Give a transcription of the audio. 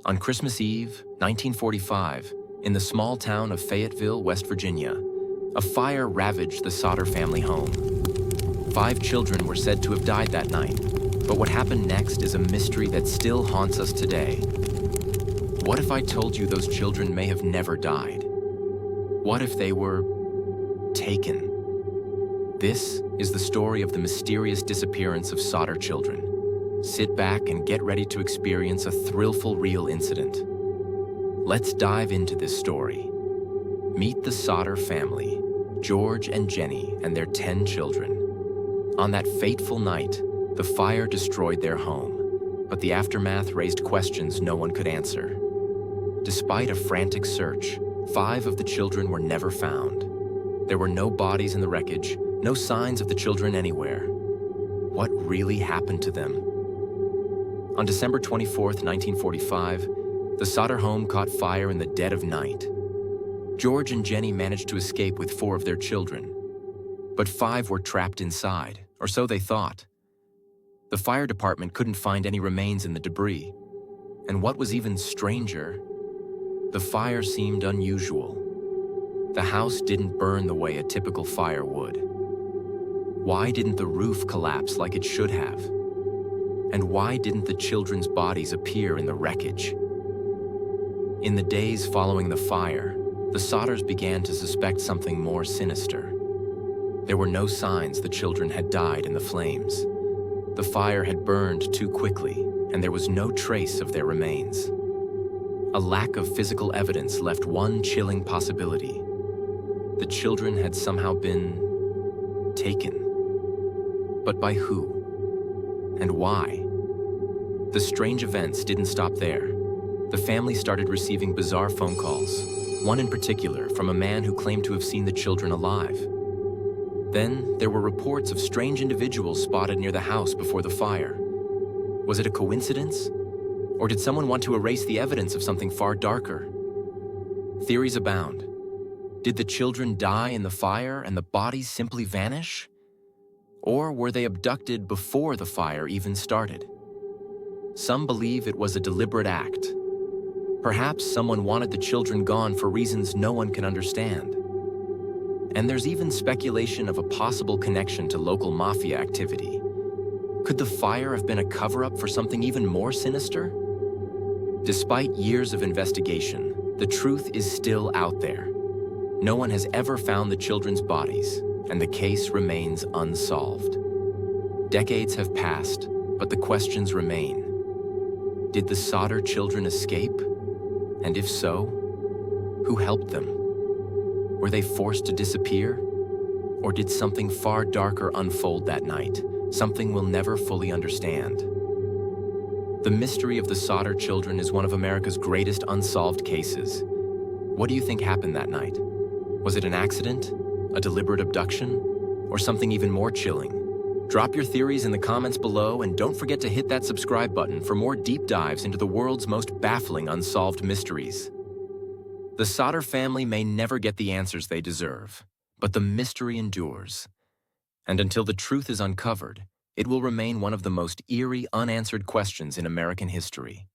On Christmas Eve, 1945, in the small town of Fayetteville, West Virginia, a fire ravaged the Sodder family home. 5 children were said to have died that night, but what happened next is a mystery that still haunts us today. What if I told you those children may have never died? What if they were taken? This is the story of the mysterious disappearance of Sodder children. Sit back and get ready to experience a thrillful real incident. Let's dive into this story. Meet the Sodder family, George and Jenny and their 10 children. On that fateful night, the fire destroyed their home, but the aftermath raised questions no one could answer. Despite a frantic search, 5 of the children were never found. There were no bodies in the wreckage, no signs of the children anywhere. What really happened to them? On December 24, 1945, the Sodder home caught fire in the dead of night. George and Jenny managed to escape with 4 of their children, but 5 were trapped inside, or so they thought. The fire department couldn't find any remains in the debris, and what was even stranger, the fire seemed unusual. The house didn't burn the way a typical fire would. Why didn't the roof collapse like it should have? And why didn't the children's bodies appear in the wreckage? In the days following the fire, the Sodders began to suspect something more sinister. There were no signs the children had died in the flames. The fire had burned too quickly, and there was no trace of their remains. A lack of physical evidence left one chilling possibility. The children had somehow been taken. But by who? And why? The strange events didn't stop there. The family started receiving bizarre phone calls, one in particular from a man who claimed to have seen the children alive. Then there were reports of strange individuals spotted near the house before the fire. Was it a coincidence? Or did someone want to erase the evidence of something far darker? Theories abound. Did the children die in the fire and the bodies simply vanish? Or were they abducted before the fire even started? Some believe it was a deliberate act. Perhaps someone wanted the children gone for reasons no one can understand. And there's even speculation of a possible connection to local mafia activity. Could the fire have been a cover-up for something even more sinister? Despite years of investigation, the truth is still out there. No one has ever found the children's bodies, and the case remains unsolved. Decades have passed, but the questions remain. Did the Sodder children escape? And if so, who helped them? Were they forced to disappear? Or did something far darker unfold that night, something we'll never fully understand? The mystery of the Sodder children is one of America's greatest unsolved cases. What do you think happened that night? Was it an accident? A deliberate abduction? Or something even more chilling? Drop your theories in the comments below, and don't forget to hit that subscribe button for more deep dives into the world's most baffling unsolved mysteries. The Sodder family may never get the answers they deserve, but the mystery endures. And until the truth is uncovered, it will remain one of the most eerie, unanswered questions in American history.